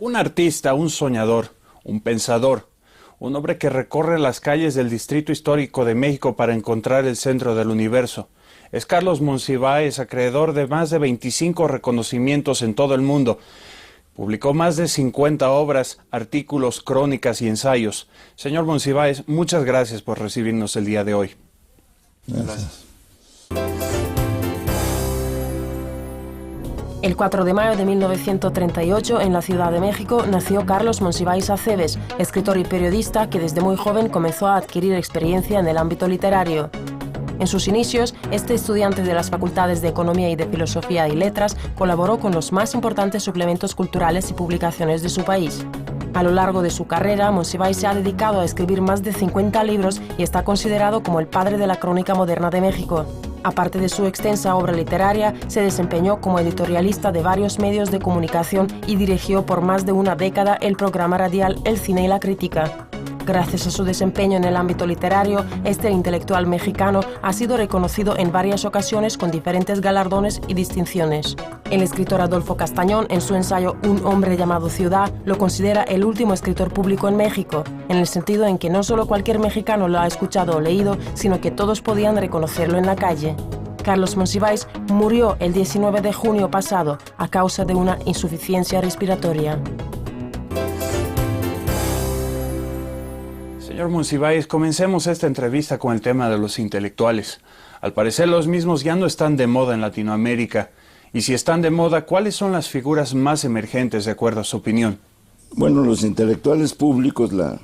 Un artista, un soñador, un pensador, un hombre que recorre las calles del Distrito Histórico de México para encontrar el centro del universo. Es Carlos Monsiváis, acreedor de más de 25 reconocimientos en todo el mundo. Publicó más de 50 obras, artículos, crónicas y ensayos. Señor Monsiváis, muchas gracias por recibirnos el día de hoy. Gracias. El 4 de mayo de 1938, en la Ciudad de México, nació Carlos Monsiváis Aceves, escritor y periodista que desde muy joven comenzó a adquirir experiencia en el ámbito literario. En sus inicios, este estudiante de las facultades de Economía y de Filosofía y Letras colaboró con los más importantes suplementos culturales y publicaciones de su país. A lo largo de su carrera, Monsiváis se ha dedicado a escribir más de 50 libros y está considerado como el padre de la crónica moderna de México. Aparte de su extensa obra literaria, se desempeñó como editorialista de varios medios de comunicación y dirigió por más de una década el programa radial El Cine y la Crítica. Gracias a su desempeño en el ámbito literario, este intelectual mexicano ha sido reconocido en varias ocasiones con diferentes galardones y distinciones. El escritor Adolfo Castañón, en su ensayo Un hombre llamado Ciudad, lo considera el último escritor público en México, en el sentido en que no solo cualquier mexicano lo ha escuchado o leído, sino que todos podían reconocerlo en la calle. Carlos Monsiváis murió el 19 de junio pasado a causa de una insuficiencia respiratoria. Señor Monsiváis, comencemos esta entrevista con el tema de los intelectuales. Al parecer los mismos ya no están de moda en Latinoamérica. Y si están de moda, ¿cuáles son las figuras más emergentes de acuerdo a su opinión? Bueno, los intelectuales públicos, la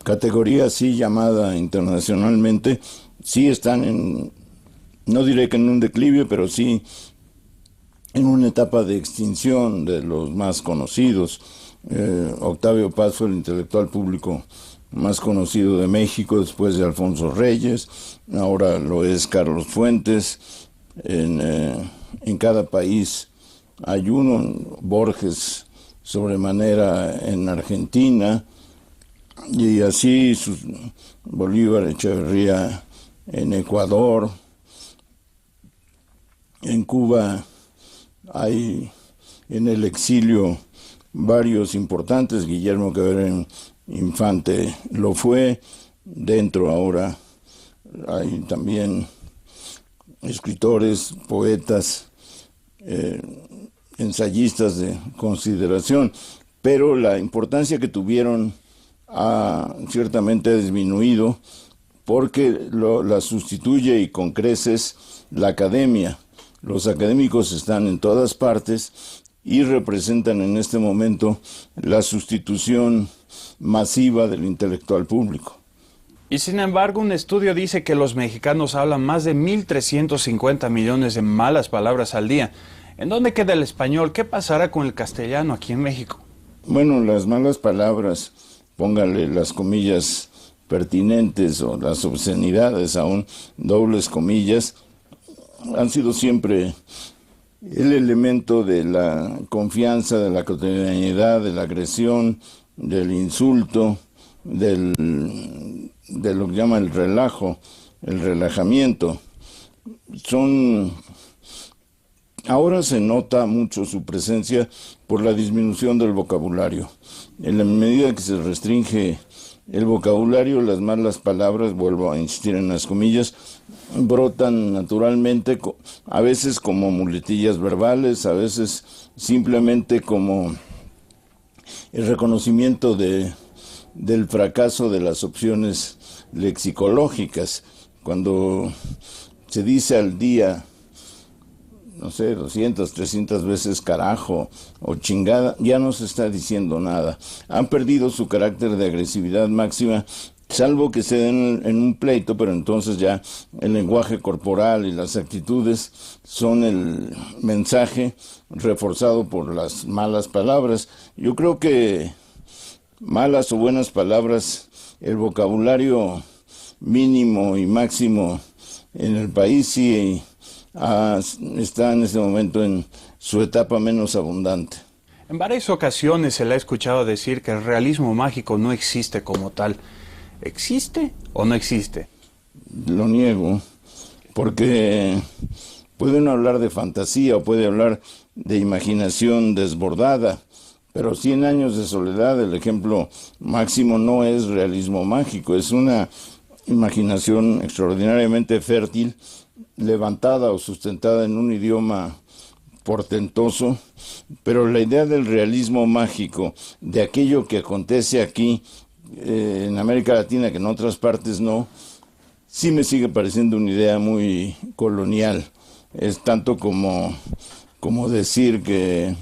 categoría así llamada internacionalmente, sí están en, no diré que en un declive, pero sí en una etapa de extinción de los más conocidos. Octavio Paz fue el intelectual público más conocido de México después de Alfonso Reyes, ahora lo es Carlos Fuentes. En cada país hay uno, Borges sobremanera en Argentina, y así Bolívar, Echeverría en Ecuador. En Cuba hay en el exilio varios importantes, Guillermo Cabrera Infante lo fue, dentro ahora hay también escritores, poetas, ensayistas de consideración, pero la importancia que tuvieron ciertamente ha disminuido porque la sustituye y con creces la academia. Los académicos están en todas partes y representan en este momento la sustitución masiva del intelectual público. Y sin embargo, un estudio dice que los mexicanos hablan más de 1.350 millones de malas palabras al día. ¿En dónde queda el español? ¿Qué pasará con el castellano aquí en México? Bueno, las malas palabras, póngale las comillas pertinentes o las obscenidades, aún dobles comillas, han sido siempre el elemento de la confianza, de la cotidianidad, de la agresión, del insulto, de lo que llama el relajo, el relajamiento. Ahora se nota mucho su presencia por la disminución del vocabulario. En la medida que se restringe el vocabulario, las malas palabras, vuelvo a insistir en las comillas, brotan naturalmente, a veces como muletillas verbales, a veces simplemente como el reconocimiento del fracaso de las opciones lexicológicas. Cuando se dice al día, no sé, 200, 300 veces carajo o chingada, ya no se está diciendo nada. Han perdido su carácter de agresividad máxima, salvo que se den en un pleito, pero entonces ya el lenguaje corporal y las actitudes son el mensaje reforzado por las malas palabras. Yo creo que malas o buenas palabras, el vocabulario mínimo y máximo en el país sí está en este momento en su etapa menos abundante. En varias ocasiones se le ha escuchado decir que el realismo mágico no existe como tal. ¿Existe o no existe? Lo niego, porque puede uno hablar de fantasía o puede hablar de imaginación desbordada, Pero 100 años de soledad, el ejemplo máximo, no es realismo mágico, es una imaginación extraordinariamente fértil, levantada o sustentada en un idioma portentoso, pero la idea del realismo mágico, de aquello que acontece aquí en América Latina, que en otras partes no, sí me sigue pareciendo una idea muy colonial. Es tanto como decir que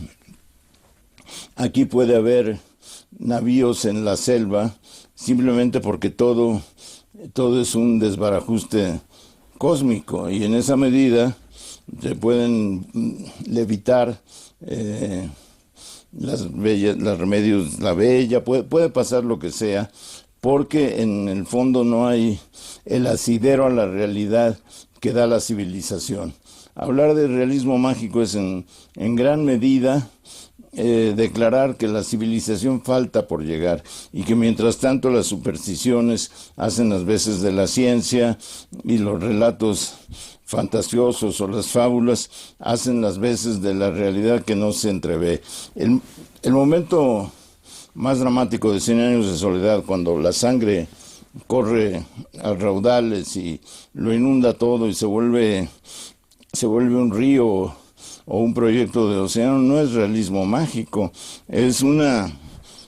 aquí puede haber navíos en la selva, simplemente porque todo es un desbarajuste cósmico, y en esa medida se pueden levitar las remedios, la bella, puede pasar lo que sea, porque en el fondo no hay el asidero a la realidad que da la civilización. Hablar de realismo mágico es en gran medida declarar que la civilización falta por llegar, y que mientras tanto las supersticiones hacen las veces de la ciencia, y los relatos fantasiosos o las fábulas hacen las veces de la realidad que no se entrevé. El momento más dramático de 100 años de soledad, cuando la sangre corre a raudales y lo inunda todo y se vuelve un río o un proyecto de océano, no es realismo mágico, es una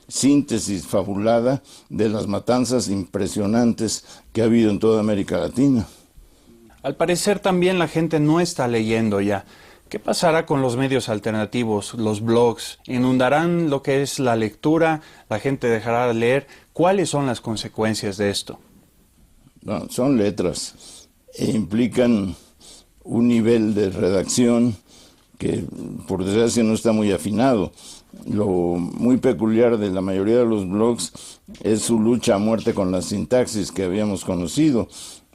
síntesis fabulada de las matanzas impresionantes que ha habido en toda América Latina. Al parecer también la gente no está leyendo ya. ¿Qué pasará con los medios alternativos, los blogs? ¿Inundarán lo que es la lectura? ¿La gente dejará de leer? ¿Cuáles son las consecuencias de esto? No, son letras e implican un nivel de redacción que por desgracia no está muy afinado. Lo muy peculiar de la mayoría de los blogs es su lucha a muerte con la sintaxis que habíamos conocido,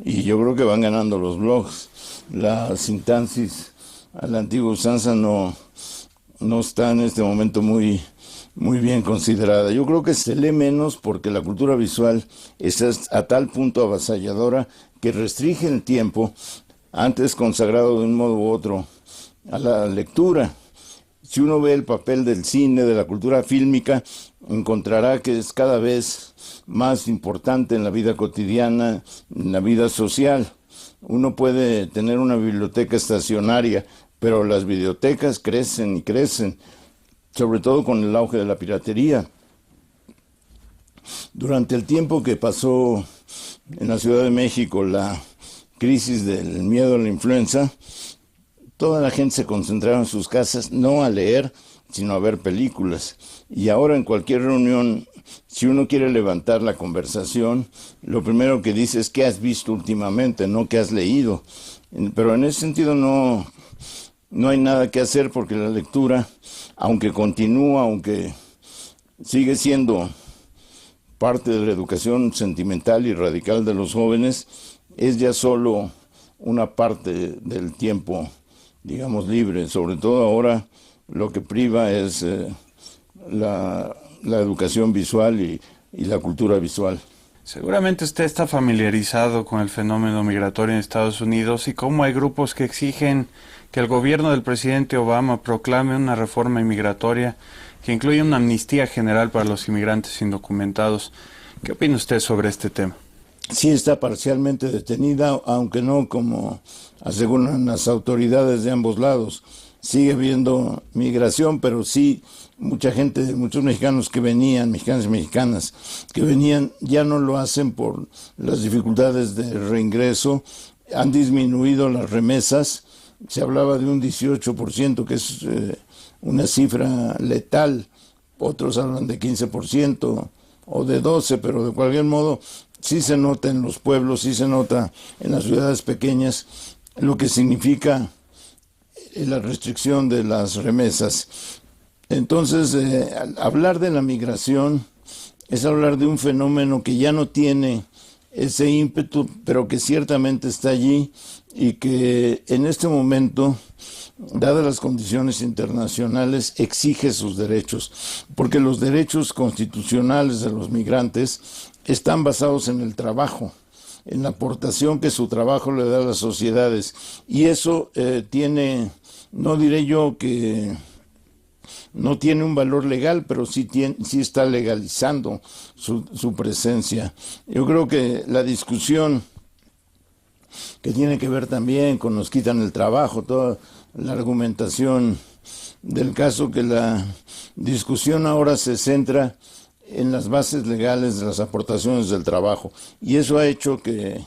y yo creo que van ganando los blogs. La sintaxis a la antigua usanza no está en este momento muy bien considerada. Yo creo que se lee menos porque la cultura visual está a tal punto avasalladora que restringe el tiempo, antes consagrado de un modo u otro a la lectura. Si uno ve el papel del cine, de la cultura fílmica, encontrará que es cada vez más importante en la vida cotidiana, en la vida social. Uno puede tener una biblioteca estacionaria, pero las bibliotecas crecen y crecen, sobre todo con el auge de la piratería. Durante el tiempo que pasó en la Ciudad de México la crisis del miedo a la influenza, toda la gente se concentraba en sus casas, no a leer, sino a ver películas. Y ahora en cualquier reunión, si uno quiere levantar la conversación, lo primero que dice es ¿qué has visto últimamente?, no ¿qué has leído? Pero en ese sentido no hay nada que hacer, porque la lectura, aunque continúa, aunque sigue siendo parte de la educación sentimental y radical de los jóvenes, es ya solo una parte del tiempo, digamos, libre. Sobre todo ahora lo que priva es la educación visual y la cultura visual. Seguramente usted está familiarizado con el fenómeno migratorio en Estados Unidos y cómo hay grupos que exigen que el gobierno del presidente Obama proclame una reforma inmigratoria que incluya una amnistía general para los inmigrantes indocumentados. ¿Qué opina usted sobre este tema? Sí está parcialmente detenida, aunque no como aseguran las autoridades de ambos lados. Sigue habiendo migración, pero sí mucha gente, muchos mexicanos que venían, mexicanos y mexicanas, que venían, ya no lo hacen por las dificultades de reingreso. Han disminuido las remesas, se hablaba de un 18%, que es una cifra letal, otros hablan de 15% o de 12%, pero de cualquier modo sí se nota en los pueblos, sí se nota en las ciudades pequeñas lo que significa la restricción de las remesas. Entonces, hablar de la migración es hablar de un fenómeno que ya no tiene ese ímpetu, pero que ciertamente está allí y que en este momento, dadas las condiciones internacionales, exige sus derechos, porque los derechos constitucionales de los migrantes están basados en el trabajo, en la aportación que su trabajo le da a las sociedades, y eso tiene, no diré yo que no tiene un valor legal, pero sí está legalizando su presencia. Yo creo que la discusión que tiene que ver también con nos quitan el trabajo, toda la argumentación del caso, que la discusión ahora se centra en las bases legales de las aportaciones del trabajo, y eso ha hecho que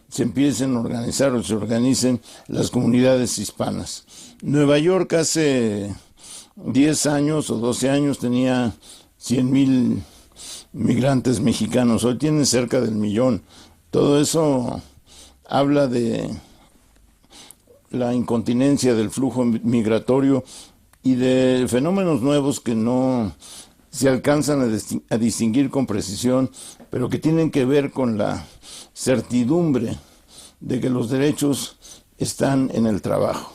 se empiecen a organizar o se organicen las comunidades hispanas. Nueva York hace 10 años o 12 años tenía 100,000 migrantes mexicanos, hoy tienen cerca del 1,000,000. Todo eso habla de la incontinencia del flujo migratorio y de fenómenos nuevos que no se alcanzan a distinguir con precisión, pero que tienen que ver con la certidumbre de que los derechos están en el trabajo.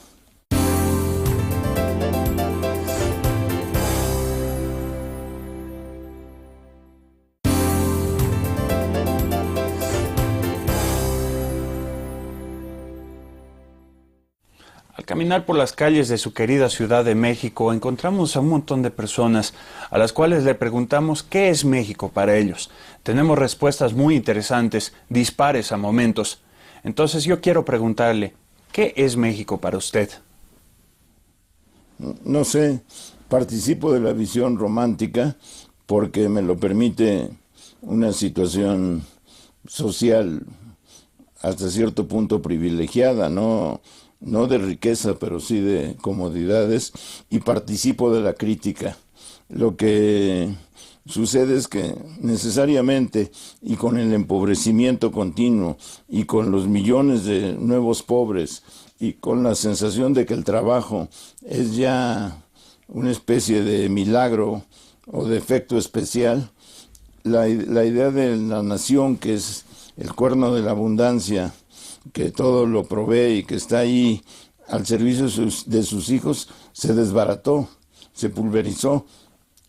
Al caminar por las calles de su querida Ciudad de México, encontramos a un montón de personas a las cuales le preguntamos qué es México para ellos. Tenemos respuestas muy interesantes, dispares a momentos. Entonces yo quiero preguntarle, ¿qué es México para usted? No sé, participo de la visión romántica porque me lo permite una situación social hasta cierto punto privilegiada, no de riqueza, pero sí de comodidades, y participo de la crítica. Lo que sucede es que necesariamente, y con el empobrecimiento continuo, y con los millones de nuevos pobres, y con la sensación de que el trabajo es ya una especie de milagro o de efecto especial, la idea de la nación, que es el cuerno de la abundancia, que todo lo provee y que está ahí al servicio de sus hijos, se desbarató, se pulverizó,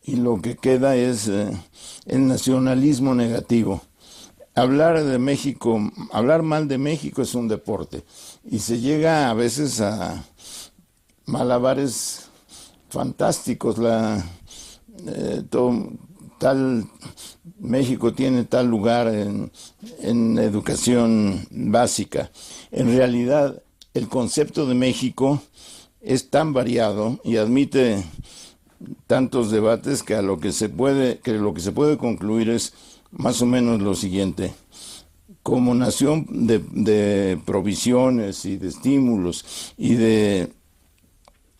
y lo que queda es el nacionalismo negativo. Hablar de México, hablar mal de México es un deporte, y se llega a veces a malabares fantásticos. México tiene tal lugar en educación básica. En realidad, el concepto de México es tan variado y admite tantos debates que lo que se puede concluir es más o menos lo siguiente: como nación de provisiones y de estímulos y de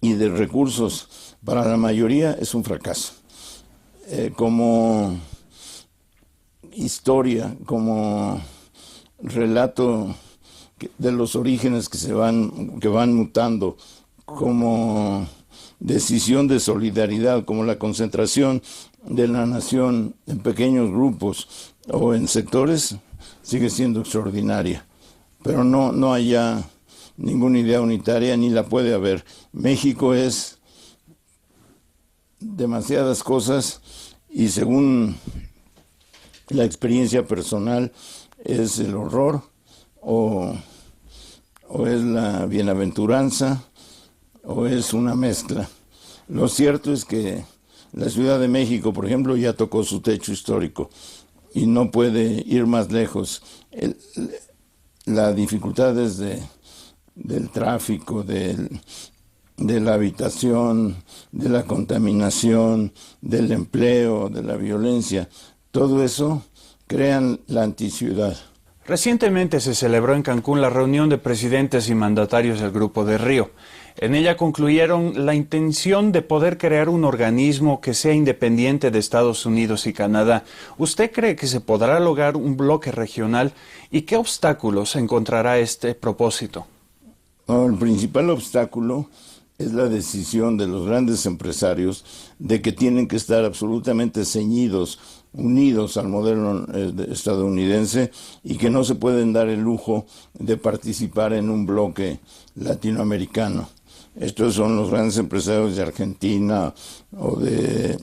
recursos para la mayoría, es un fracaso. Como historia, como relato de los orígenes que van mutando, como decisión de solidaridad, como la concentración de la nación en pequeños grupos o en sectores, sigue siendo extraordinaria. Pero no hay ya ninguna idea unitaria, ni la puede haber. México es demasiadas cosas, y según la experiencia personal es el horror o es la bienaventuranza o es una mezcla. Lo cierto es que la Ciudad de México, por ejemplo, ya tocó su techo histórico y no puede ir más lejos. La dificultad del tráfico, de la habitación, de la contaminación, del empleo, de la violencia, todo eso crean la anticiudad. Recientemente se celebró en Cancún la reunión de presidentes y mandatarios del Grupo de Río. En ella concluyeron la intención de poder crear un organismo que sea independiente de Estados Unidos y Canadá. ¿Usted cree que se podrá lograr un bloque regional y qué obstáculos encontrará este propósito? El principal obstáculo es la decisión de los grandes empresarios de que tienen que estar absolutamente ceñidos, unidos al modelo estadounidense, y que no se pueden dar el lujo de participar en un bloque latinoamericano. Estos son los grandes empresarios de Argentina o de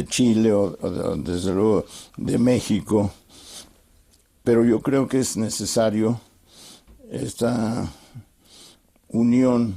Chile o desde luego de México. Pero yo creo que es necesario esta unión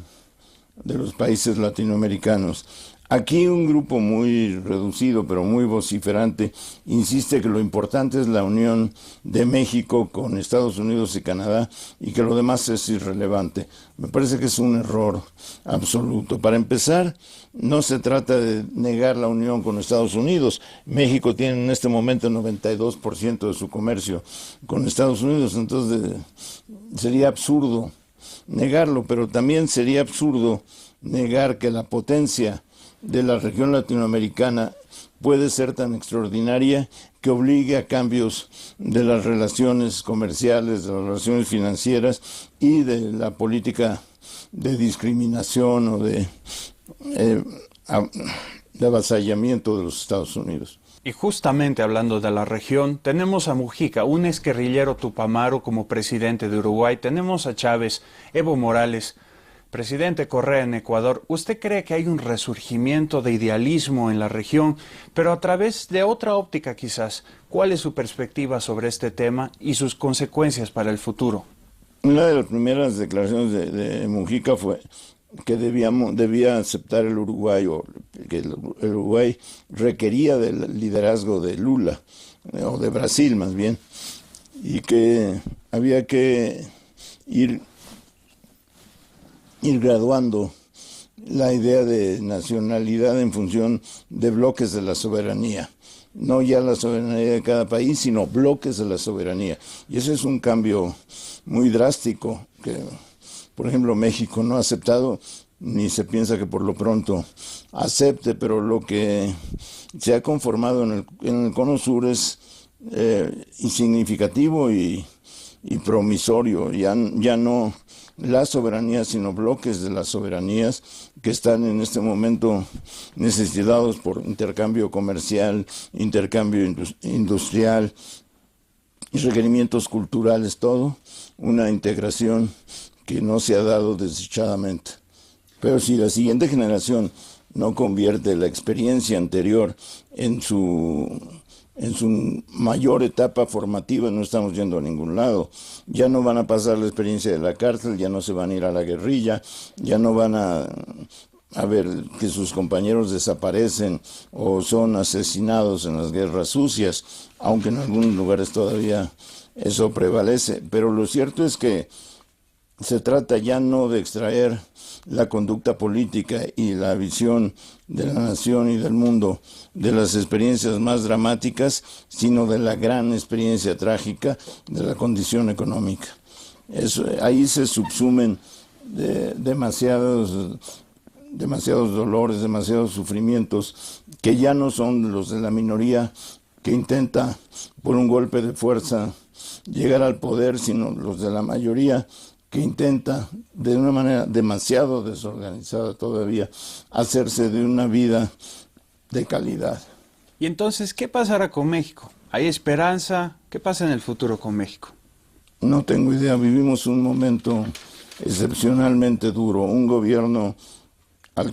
de los países latinoamericanos. Aquí un grupo muy reducido, pero muy vociferante, insiste que lo importante es la unión de México con Estados Unidos y Canadá y que lo demás es irrelevante. Me parece que es un error absoluto. Para empezar, no se trata de negar la unión con Estados Unidos. México tiene en este momento 92% de su comercio con Estados Unidos, entonces sería absurdo negarlo, pero también sería absurdo negar que la potencia de la región latinoamericana puede ser tan extraordinaria que obligue a cambios de las relaciones comerciales, de las relaciones financieras y de la política de discriminación o de avasallamiento de los Estados Unidos. Y justamente hablando de la región, tenemos a Mujica, un exguerrillero tupamaro como presidente de Uruguay, tenemos a Chávez, Evo Morales, presidente Correa en Ecuador. ¿Usted cree que hay un resurgimiento de idealismo en la región, pero a través de otra óptica quizás? ¿Cuál es su perspectiva sobre este tema y sus consecuencias para el futuro? Una de las primeras declaraciones de Mujica fue que debía aceptar el Uruguay, o que el Uruguay requería del liderazgo de Lula, o de Brasil más bien, y que había que ir graduando la idea de nacionalidad en función de bloques de la soberanía. No ya la soberanía de cada país, sino bloques de la soberanía. Y ese es un cambio muy drástico que, por ejemplo, México no ha aceptado, ni se piensa que por lo pronto acepte, pero lo que se ha conformado en el Cono Sur es insignificativo y promisorio. Ya no la soberanía, sino bloques de las soberanías que están en este momento necesitados por intercambio comercial, intercambio industrial y requerimientos culturales, todo una integración que no se ha dado desdichadamente. Pero si la siguiente generación no convierte la experiencia anterior en su mayor etapa formativa, no estamos yendo a ningún lado. Ya no van a pasar la experiencia de la cárcel, ya no se van a ir a la guerrilla, ya no van a ver que sus compañeros desaparecen o son asesinados en las guerras sucias, aunque en algunos lugares todavía eso prevalece. Pero lo cierto es que se trata ya no de extraer la conducta política y la visión de la nación y del mundo de las experiencias más dramáticas, sino de la gran experiencia trágica de la condición económica. Ahí se subsumen demasiados dolores, demasiados sufrimientos, que ya no son los de la minoría que intenta por un golpe de fuerza llegar al poder, sino los de la mayoría que intenta, de una manera demasiado desorganizada todavía, hacerse de una vida de calidad. Y entonces, ¿qué pasará con México? ¿Hay esperanza? ¿Qué pasa en el futuro con México? No tengo idea. Vivimos un momento excepcionalmente duro, un gobierno al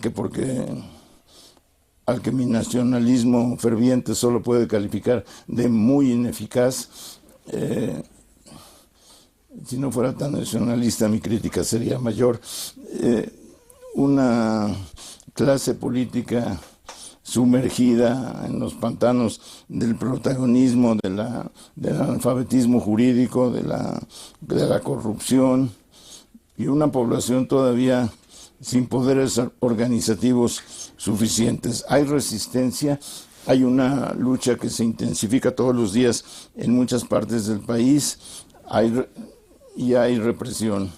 que mi nacionalismo ferviente solo puede calificar de muy ineficaz. Si no fuera tan nacionalista, mi crítica sería mayor. Una clase política sumergida en los pantanos del protagonismo, del analfabetismo jurídico, de la corrupción, y una población todavía sin poderes organizativos suficientes. Hay resistencia, hay una lucha que se intensifica todos los días en muchas partes del país, hay represión,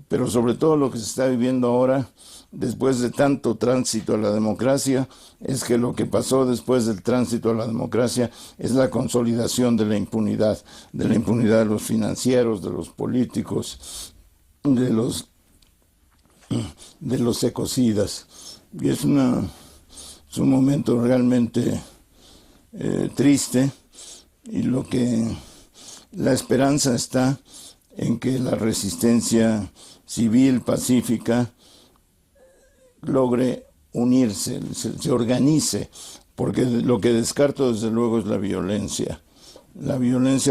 pero sobre todo lo que se está viviendo ahora, después de tanto tránsito a la democracia, es que lo que pasó después del tránsito a la democracia es la consolidación de la impunidad de los financieros, de los políticos, de los ecocidas. Y es un momento realmente triste, y la esperanza está en que la resistencia civil pacífica logre unirse, se organice, porque lo que descarto desde luego es la violencia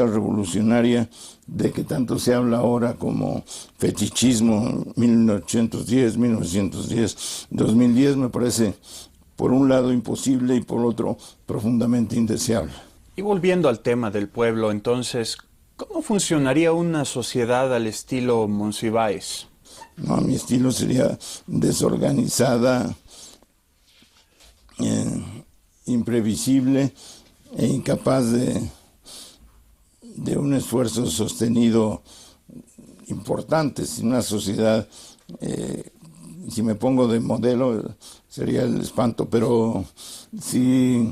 revolucionaria de que tanto se habla ahora como fetichismo, 1810, 1910, 2010, me parece por un lado imposible y por otro profundamente indeseable. Y volviendo al tema del pueblo, entonces, ¿cómo funcionaría una sociedad al estilo Monsiváis? No, mi estilo sería desorganizada, imprevisible e incapaz de un esfuerzo sostenido importante. Si una sociedad, si me pongo de modelo, sería el espanto, pero sí,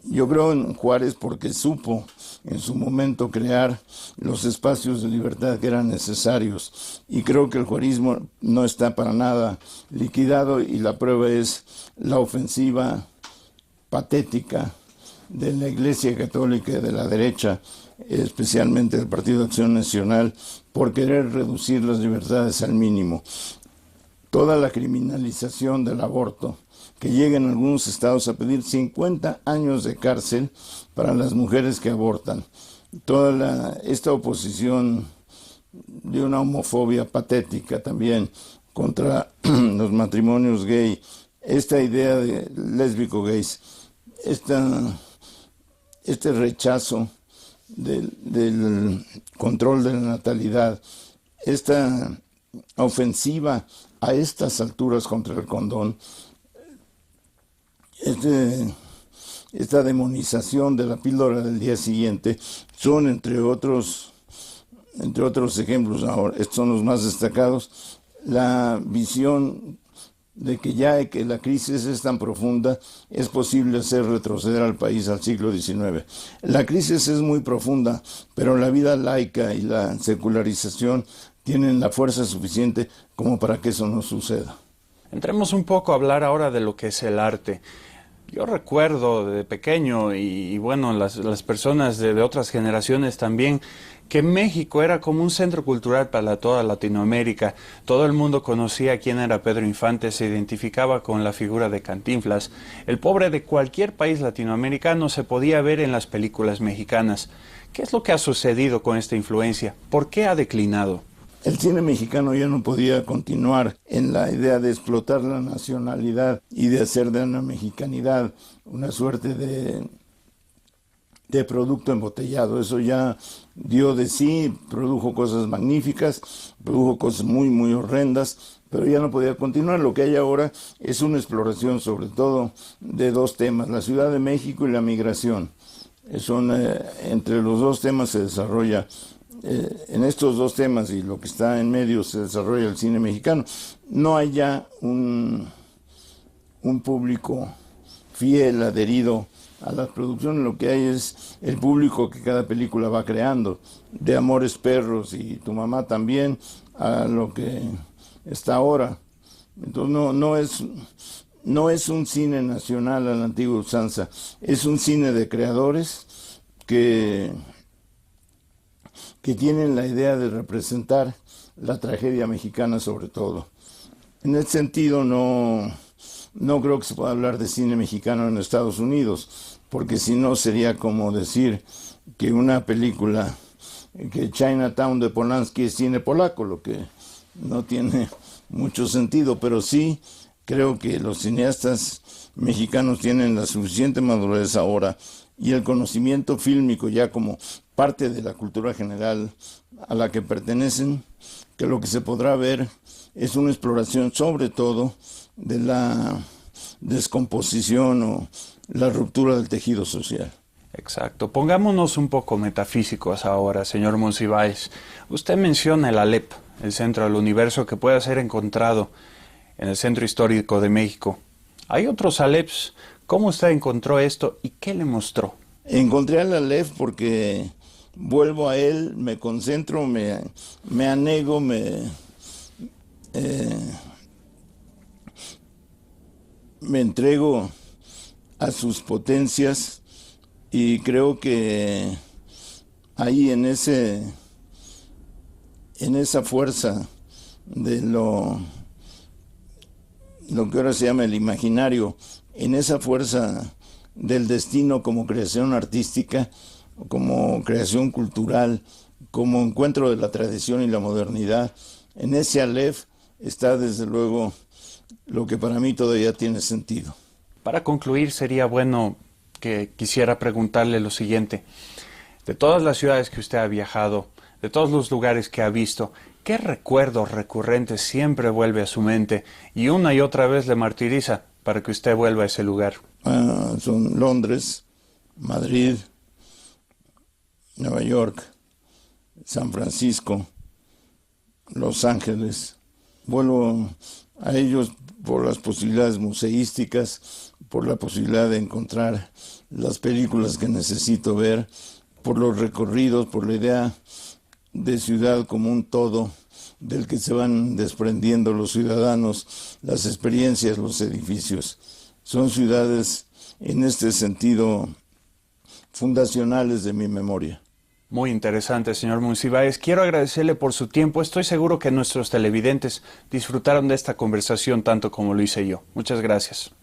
yo creo en Juárez porque supo en su momento crear los espacios de libertad que eran necesarios, y creo que el juarismo no está para nada liquidado, y la prueba es la ofensiva patética de la Iglesia Católica y de la derecha, especialmente del Partido de Acción Nacional, por querer reducir las libertades al mínimo. Toda la criminalización del aborto, que llega en algunos estados a pedir 50 años de cárcel para las mujeres que abortan. Esta oposición de una homofobia patética también contra los matrimonios gay, esta idea de lésbico-gays, este rechazo del control de la natalidad, esta ofensiva a estas alturas contra el condón, esta demonización de la píldora del día siguiente, son entre otros ejemplos. Ahora, estos son los más destacados. La visión de que la crisis es tan profunda, es posible hacer retroceder al país al siglo XIX. La crisis es muy profunda, pero la vida laica y la secularización tienen la fuerza suficiente como para que eso no suceda. Entremos un poco a hablar ahora de lo que es el arte. Yo recuerdo de pequeño, y bueno, las personas de otras generaciones también, que México era como un centro cultural para toda Latinoamérica. Todo el mundo conocía quién era Pedro Infante, se identificaba con la figura de Cantinflas. El pobre de cualquier país latinoamericano se podía ver en las películas mexicanas. ¿Qué es lo que ha sucedido con esta influencia? ¿Por qué ha declinado? El cine mexicano ya no podía continuar en la idea de explotar la nacionalidad y de hacer de la mexicanidad una suerte de producto embotellado. Eso ya dio de sí, produjo cosas magníficas, produjo cosas muy, muy horrendas, pero ya no podía continuar. Lo que hay ahora es una exploración sobre todo de dos temas, la Ciudad de México y la migración. Entre los dos temas se desarrolla, en estos dos temas y lo que está en medio se desarrolla el cine mexicano. No hay ya un público fiel, adherido a las producciones. Lo que hay es el público que cada película va creando, de Amores Perros y Tu Mamá también, a lo que está ahora. Entonces no es un cine nacional a la antigua usanza, es un cine de creadores que tienen la idea de representar la tragedia mexicana sobre todo. En ese sentido no creo que se pueda hablar de cine mexicano en Estados Unidos, porque si no sería como decir que una película, que Chinatown de Polanski es cine polaco, lo que no tiene mucho sentido, pero sí creo que los cineastas mexicanos tienen la suficiente madurez ahora y el conocimiento fílmico ya como parte de la cultura general a la que pertenecen, que lo que se podrá ver es una exploración sobre todo de la descomposición o la ruptura del tejido social. Exacto. Pongámonos un poco metafísicos ahora, señor Monsiváis. Usted menciona el Aleph, el centro del universo, que puede ser encontrado en el centro histórico de México. ¿Hay otros Alephs? ¿Cómo usted encontró esto y qué le mostró? Encontré al Aleph porque vuelvo a él, me concentro, me anego, me entrego a sus potencias, y creo que ahí en esa fuerza de lo que ahora se llama el imaginario, en esa fuerza del destino como creación artística, como creación cultural, como encuentro de la tradición y la modernidad, en ese Aleph está desde luego lo que para mí todavía tiene sentido. Para concluir, sería bueno que quisiera preguntarle lo siguiente. De todas las ciudades que usted ha viajado, de todos los lugares que ha visto, ¿qué recuerdos recurrentes siempre vuelve a su mente y una y otra vez le martiriza para que usted vuelva a ese lugar? Son Londres, Madrid, Nueva York, San Francisco, Los Ángeles. Vuelvo a ellos por las posibilidades museísticas, por la posibilidad de encontrar las películas que necesito ver, por los recorridos, por la idea de ciudad como un todo del que se van desprendiendo los ciudadanos, las experiencias, los edificios. Son ciudades en este sentido fundacionales de mi memoria. Muy interesante, señor Monsiváis. Quiero agradecerle por su tiempo. Estoy seguro que nuestros televidentes disfrutaron de esta conversación tanto como lo hice yo. Muchas gracias.